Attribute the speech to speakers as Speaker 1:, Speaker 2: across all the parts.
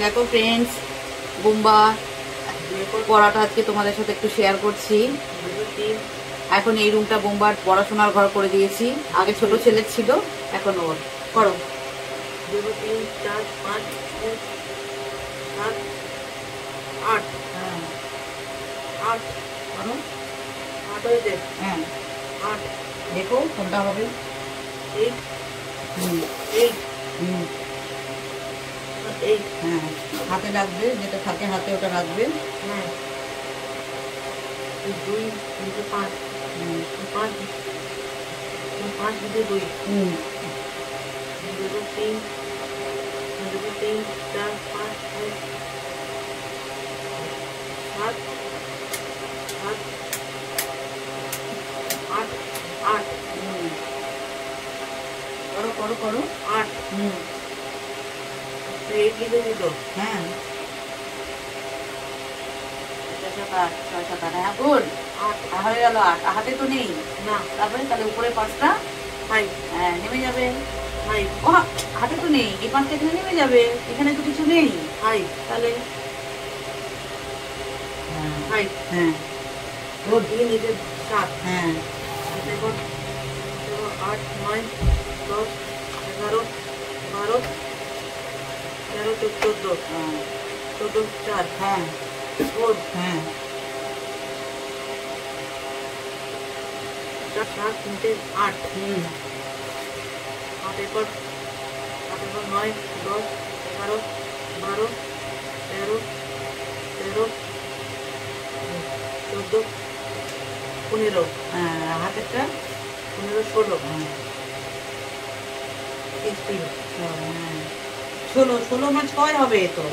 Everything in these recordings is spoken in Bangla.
Speaker 1: দেখো ফ্রেন্ডস, বুম্বা পড়াটা আজকে তোমাদের সাথে একটু শেয়ার করছি। এখন এই রুমটা বুম্বার পড়াশোনার ঘর করে দিয়েছি। আগে ছোট ছেলে ছিল, এখন ওর। করো
Speaker 2: 2 3 4 5 6 7 8।
Speaker 1: হ্যাঁ
Speaker 2: 8
Speaker 1: করো।
Speaker 2: 8 হয়েছে।
Speaker 1: হ্যাঁ
Speaker 2: 8
Speaker 1: দেখো কোনটা হবে।
Speaker 2: 8
Speaker 1: হুম
Speaker 2: 8
Speaker 1: হুম
Speaker 2: 8।
Speaker 1: হ্যাঁ হাতে রাখবে, যেটা থাকে হাতে ওটা রাখবে।
Speaker 2: হ্যাঁ 2 3 5 5 5 2
Speaker 1: হুম
Speaker 2: 2 3 3 4 5 6 7 8 8 8
Speaker 1: হুম করো করো করো।
Speaker 2: 8
Speaker 1: হুম
Speaker 2: 8 লিখে দিত।
Speaker 1: হ্যাঁ 6 7 8। হ্যাঁ গুড।
Speaker 2: 8
Speaker 1: হয়ে গেল 8। হাতে তো নেই
Speaker 2: না
Speaker 1: তারপরে, তাহলে উপরে 5টা
Speaker 2: 5
Speaker 1: হ্যাঁ নেমে যাবে।
Speaker 2: 5
Speaker 1: ও হাতে তো নেই, এই 5টা এখানে নেমে যাবে, এখানে তো কিছু নেই।
Speaker 2: 5
Speaker 1: তাহলে
Speaker 2: 5
Speaker 1: হ্যাঁ
Speaker 2: গুড। 3 লিখে 7।
Speaker 1: হ্যাঁ
Speaker 2: দেখো 8 9 10 11 12 13 14 14 4
Speaker 1: হ্যাঁ
Speaker 2: 4
Speaker 1: হ্যাঁ
Speaker 2: 7 3 8
Speaker 1: হুম
Speaker 2: 8 এরপর 9 10 11 12 13 13 14 15
Speaker 1: হাতেরটা
Speaker 2: 15 16
Speaker 1: হ্যাঁ
Speaker 2: 16
Speaker 1: হ্যাঁ 16 16 মানে 6 হবে তো।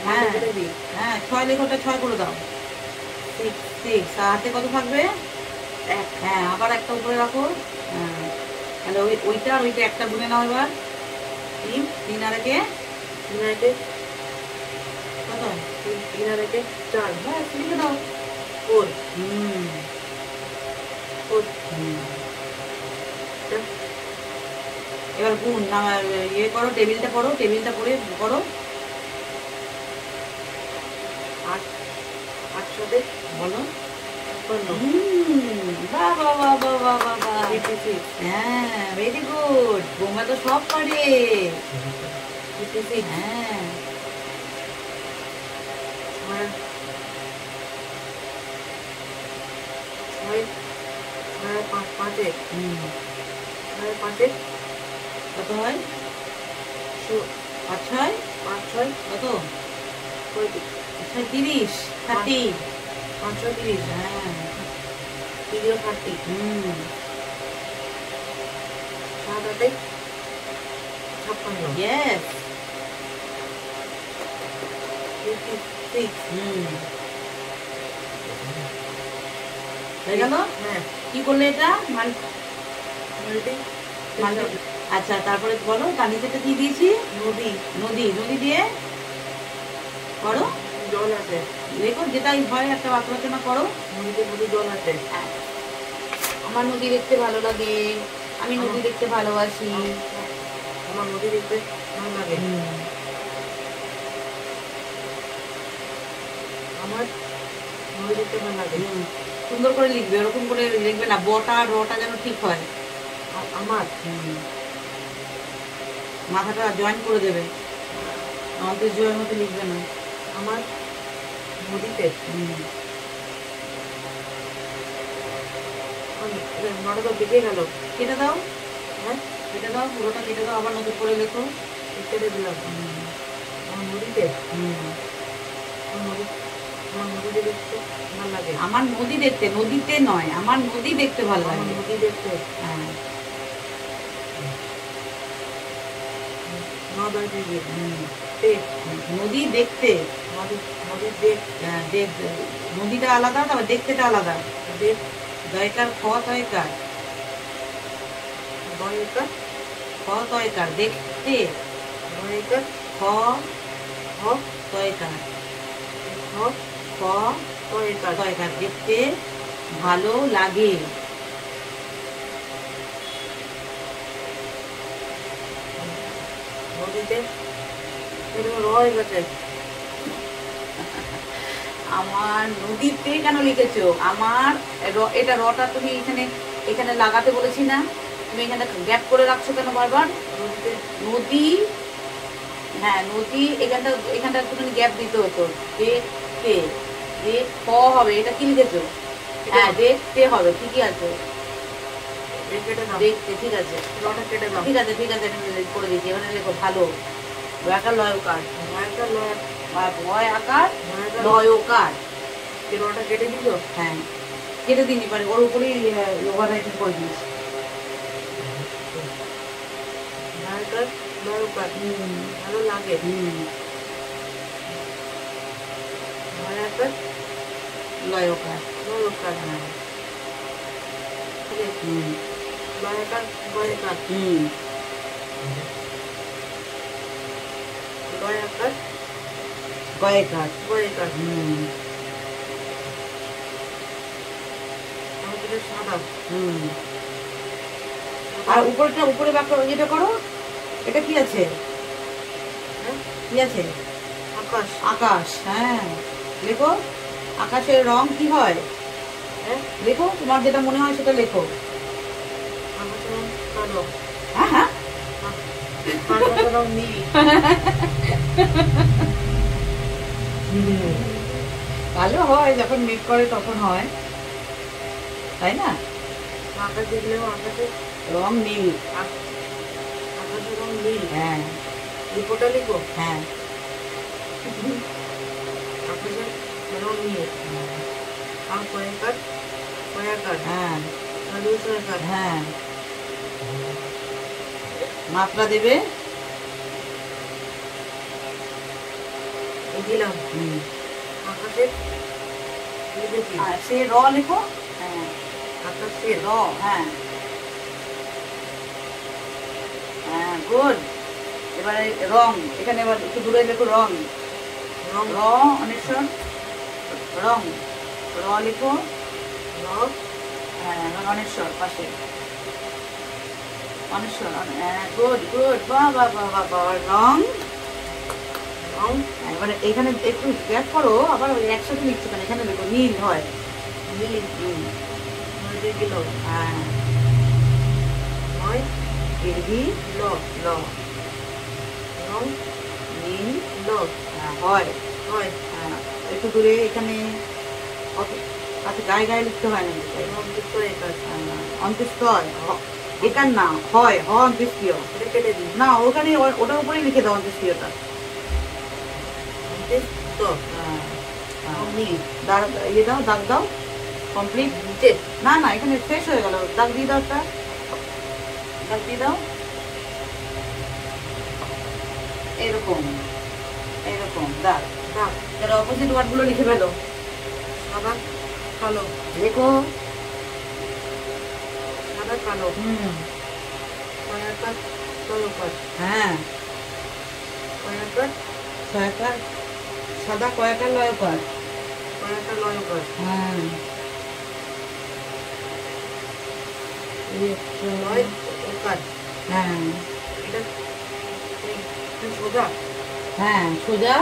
Speaker 1: হ্যাঁ হ্যাঁ 6 লেখোটা 6 করে দাও। 6 আর হাতে কত থাকবে?
Speaker 2: 1
Speaker 1: হ্যাঁ আবার একটা উপরে রাখো। হ্যাঁ তাহলে ওইটা আর ওইটা একটা গুনে নাও এবার। 3 3 আর একে
Speaker 2: 3 আগে
Speaker 1: কত?
Speaker 2: 3 আর একে 4
Speaker 1: হ্যাঁ লিখে দাও।
Speaker 2: 4
Speaker 1: হুম
Speaker 2: 4
Speaker 1: হুম এবার গুণ না, ইয়ে করো, টেবিলটা পড়ো, টেবিলটা পড়ে করো।
Speaker 2: 8 8 সাথে
Speaker 1: বলো।
Speaker 2: 56
Speaker 1: বাহ বাহ বাহ বাহ বাহ বাহ বাহ।
Speaker 2: 56
Speaker 1: হ্যাঁ ভেরি গুড, বোমা তো সব পারে।
Speaker 2: 56
Speaker 1: হ্যাঁ
Speaker 2: আর 6 5 5
Speaker 1: হুম
Speaker 2: 5
Speaker 1: কত হয়? 5 6
Speaker 2: 5 6
Speaker 1: কত?
Speaker 2: 30
Speaker 1: 30 30।
Speaker 2: 5 6 30
Speaker 1: হ্যাঁ
Speaker 2: 30 30
Speaker 1: হুম
Speaker 2: 7 8 56
Speaker 1: ইয়েস
Speaker 2: 56
Speaker 1: হুম হয়ে গেল।
Speaker 2: হ্যাঁ
Speaker 1: কি করলে এটা? মান
Speaker 2: মাল্টি
Speaker 1: আচ্ছা তারপরে বলো, তার নিচেটা কি দিয়েছি?
Speaker 2: নদী
Speaker 1: নদী। নদী দিয়ে করো,
Speaker 2: জল আছে
Speaker 1: দেখো যেটাই হয় একটা আলোচনা করো।
Speaker 2: নদীতে প্রচুর জল আছে।
Speaker 1: আমার নদী দেখতে ভালো লাগে, আমি নদী দেখতে ভালোবাসি।
Speaker 2: আমার নদী দেখতে ভালো লাগে। আমার নদী দেখতে ভালো লাগে।
Speaker 1: সুন্দর করে লিখবে, ওরকম করে লিখবে না, বটা আর রটা যেন ঠিক হয়।
Speaker 2: আমার
Speaker 1: মাথাটা জয়েন করে দেবে, আমাদের জয়ের মতো লিখবে না।
Speaker 2: আমার নদীতে নটা তো বেঁচে গেল।
Speaker 1: কেটে দাও,
Speaker 2: হ্যাঁ
Speaker 1: কেটে দাও, পুরোটা কেটে দাও, আবার নতুন করে লেখো।
Speaker 2: কেটে দিলাম। আমার নদীতে আমার নদীতে দেখতে ভালো লাগে।
Speaker 1: আমার নদী দেখতে, নদীতে নয়, আমার নদী দেখতে ভালো লাগে।
Speaker 2: আমার নদী দেখতে
Speaker 1: হ্যাঁ নদী দেখতে,
Speaker 2: নদী দেখ
Speaker 1: নদীটা আলাদা, তারপর দেখতেটা আলাদা।
Speaker 2: দেখ
Speaker 1: দয়কার খ তয়কার,
Speaker 2: দয়কার
Speaker 1: খ তয়কার দেখতে,
Speaker 2: দয়কার
Speaker 1: খ
Speaker 2: হ
Speaker 1: তয়কার,
Speaker 2: হ
Speaker 1: খ
Speaker 2: দয়কার
Speaker 1: তয়কার দেখতে ভালো লাগে।
Speaker 2: নদীতে এটা রয় গেছে।
Speaker 1: আমার নদীতে কেন লিখেছো? আমার এটা রটা তুমি এখানে এখানে লাগাতে বলেছি না, তুমি এখানে গ্যাপ করে রাখছো কেন বারবার?
Speaker 2: নদীতে
Speaker 1: নদী, হ্যাঁ নদী, এখানটা এখানটা একটুখানি গ্যাপ দিতে হতো। দেখতে, দেখ হবে, এটা কি লিখেছো? হ্যাঁ দেখতে হবে, ঠিকই আছে,
Speaker 2: কেটে দাও।
Speaker 1: দেখতে, ঠিক আছে,
Speaker 2: রটা কেটে দাও।
Speaker 1: ঠিক আছে, ঠিক আছে, আমি করে দিচ্ছি। এখানে লেখো ভালো, আকার লয়কার,
Speaker 2: রয়টা লয়,
Speaker 1: ভয় আকার
Speaker 2: রয়টা
Speaker 1: লয়কার।
Speaker 2: রটা কেটে দিছো।
Speaker 1: হ্যাঁ কেটে দিনই পারে, ওর উপরেই লোহা রাইটিং করে দিস।
Speaker 2: রয়টা লয়কার ভালো লাগে। রয়টা
Speaker 1: লয়কার,
Speaker 2: লয়কার।
Speaker 1: হ্যাঁ
Speaker 2: লয়কার লয়কার লয়কার
Speaker 1: গয়কার।
Speaker 2: লয়কার। আমাদের সাদা।
Speaker 1: আর উপরেটা, উপরে বাঁকা যেটা করো, এটা কি আছে?
Speaker 2: হ্যাঁ
Speaker 1: কি আছে?
Speaker 2: আকাশ।
Speaker 1: আকাশ, হ্যাঁ লেখো। আকাশের রং কি হয়?
Speaker 2: হ্যাঁ
Speaker 1: লেখো, তোমার যেটা মনে হয় সেটা লেখো।
Speaker 2: আকাশের রং কালো।
Speaker 1: হ্যাঁ হ্যাঁ,
Speaker 2: আকাশের রং নীল।
Speaker 1: কালো হয় যখন মেঘ করে তখন হয়, তাই না?
Speaker 2: আকাশ দেখলেও আকাশের
Speaker 1: রং নীল।
Speaker 2: আকাশের রং নীল।
Speaker 1: হ্যাঁ
Speaker 2: লিখোটা লিখো।
Speaker 1: হ্যাঁ
Speaker 2: আকাশের রং নীল। আর কয়েকার কয়াকার
Speaker 1: হ্যাঁ
Speaker 2: আলু কয়াকার।
Speaker 1: হ্যাঁ, মাত্রা দেবে।
Speaker 2: দিলাম আকাশের লিখেছি।
Speaker 1: আর সে র লেখো। হ্যাঁ
Speaker 2: আকাশের
Speaker 1: র, হ্যাঁ হ্যাঁ গুড। এবারে রং, এখানে এবার একটু দূরে লেখো রং।
Speaker 2: রং
Speaker 1: র অনেশ্বর, রং, র লেখো।
Speaker 2: রং
Speaker 1: হ্যাঁ অনেশ্বর পাশে, অনেশ্বর, হ্যাঁ গুড গুড, বাহ বাহ বাহ বাহ বাহ। রং,
Speaker 2: রং
Speaker 1: এবারে এখানে একটু গ্যাপ করো, আবার ওই একসাথে লিখছো কেন? এখানে লেখো নীল হয়।
Speaker 2: নীল। নদী দিল।
Speaker 1: হ্যাঁ
Speaker 2: নয়
Speaker 1: দীর্ঘি
Speaker 2: ল
Speaker 1: ল,
Speaker 2: রং
Speaker 1: নীল
Speaker 2: ল
Speaker 1: হয়।
Speaker 2: হয়।
Speaker 1: হ্যাঁ, একটু দূরে এখানে কাছে গায়ে গায়ে লিখতে হয় না।
Speaker 2: রং যুক্ত একার।
Speaker 1: অন্ত্যেষ্টয়, একার না হয়, হ অন্ত্যেষ্টীয়
Speaker 2: এটা কেটে দিই।
Speaker 1: না, ওখানে ওটার উপরেই লিখে দাও অন্ত্যেষ্টীয়টা।
Speaker 2: তো নীল
Speaker 1: ইয়ে দাও, দাগ দাও, কমপ্লিট।
Speaker 2: নিচে
Speaker 1: না না, এখানে শেষ হয়ে গেল, দাগ দিয়ে দাও, একটা দাগ দিয়ে দাও, এরকম এরকম দাগ।
Speaker 2: দাগ
Speaker 1: এর অপোজিট ওয়ার্ড গুলো লিখে ফেলো।
Speaker 2: সাদা কালো
Speaker 1: লেখো।
Speaker 2: সাদা কালো কয়াকার লয়কার
Speaker 1: হ্যাঁ
Speaker 2: কয়াকার
Speaker 1: ছয়াকার, সাদা কয়াকার লয়কার।
Speaker 2: কয়াকার লয়কার।
Speaker 1: হ্যাঁ
Speaker 2: লয় ওকার।
Speaker 1: হ্যাঁ
Speaker 2: এটা সোজা
Speaker 1: হ্যাঁ সোজা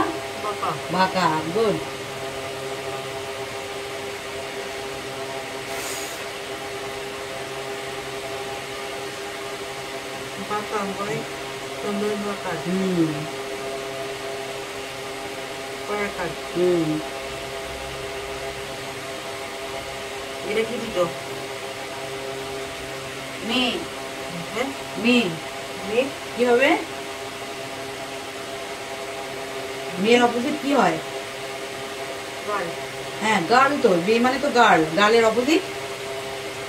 Speaker 2: বাঁকা।
Speaker 1: বাঁকা, গুড।
Speaker 2: বাঁকা হয় সুন্দর বাঁকার কয়াকার। এটা কি দিত?
Speaker 1: মেয়ে,
Speaker 2: হ্যাঁ
Speaker 1: মেয়ে
Speaker 2: মেঘ
Speaker 1: কি হবে? মেয়ের অপোজিট কি হয়?
Speaker 2: গাল।
Speaker 1: হ্যাঁ গার্ল তো, মেয়ে মানে তো গার্ল। গার্লের অপোজিট,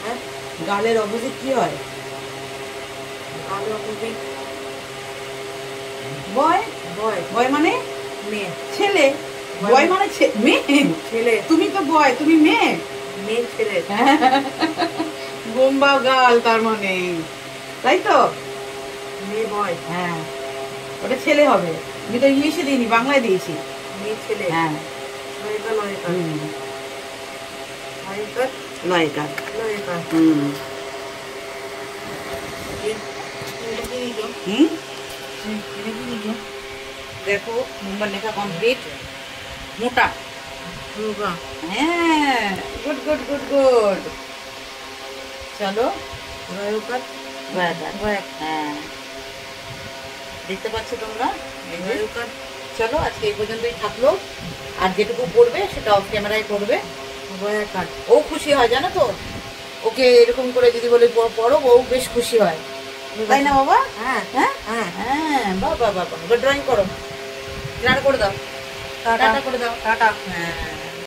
Speaker 2: হ্যাঁ
Speaker 1: গার্লের অপোজিট কি হয়?
Speaker 2: গাল অপোজিট
Speaker 1: বয়।
Speaker 2: বয়।
Speaker 1: বয় মানে
Speaker 2: মেয়ে।
Speaker 1: ছেলে। বয় মানে মেয়ে।
Speaker 2: ছেলে।
Speaker 1: তুমি তো বয়, তুমি মেয়ে।
Speaker 2: মেয়ে ছেলে।
Speaker 1: বোম্বা গার্ল তার মানে, তাই তো?
Speaker 2: মেয়ে বয়।
Speaker 1: হ্যাঁ ওটা ছেলে হবে। আমি তো ইংলিশে দিইনি, বাংলায় দিয়েছি।
Speaker 2: মেয়ে ছেলে।
Speaker 1: হ্যাঁ
Speaker 2: লয়কার লয়কার লয়কার
Speaker 1: লয়কার।
Speaker 2: লয়কার। এটা কি দিত?
Speaker 1: হুম
Speaker 2: এটা কি দিত?
Speaker 1: দেখো বোম্বার লেখা কমপ্লিট। মোটা।
Speaker 2: রোগা।
Speaker 1: হ্যাঁ, গুড গুড গুড গুড। চলো
Speaker 2: রয়কার।
Speaker 1: হ্যাঁ, দেখতে পাচ্ছ তোমরা? এই যে।
Speaker 2: রয়কার।
Speaker 1: চলো আজকে এই পর্যন্তই থাকলো। আর যেটুকু করবে সেটা অফ ক্যামেরায় করবে।
Speaker 2: রয়কার।
Speaker 1: ও খুশি হয় জানো তো, ওকে এরকম করে যদি বলে পড়ো ও বেশ খুশি হয়, তাই না বাবা?
Speaker 2: হ্যাঁ
Speaker 1: হ্যাঁ
Speaker 2: হ্যাঁ।
Speaker 1: হ্যাঁ, বাবা বাবা, ড্রয়িং করো, করে দাও,
Speaker 2: টাটা।
Speaker 1: টাটা করে দাও।
Speaker 2: টাটা।
Speaker 1: হ্যাঁ।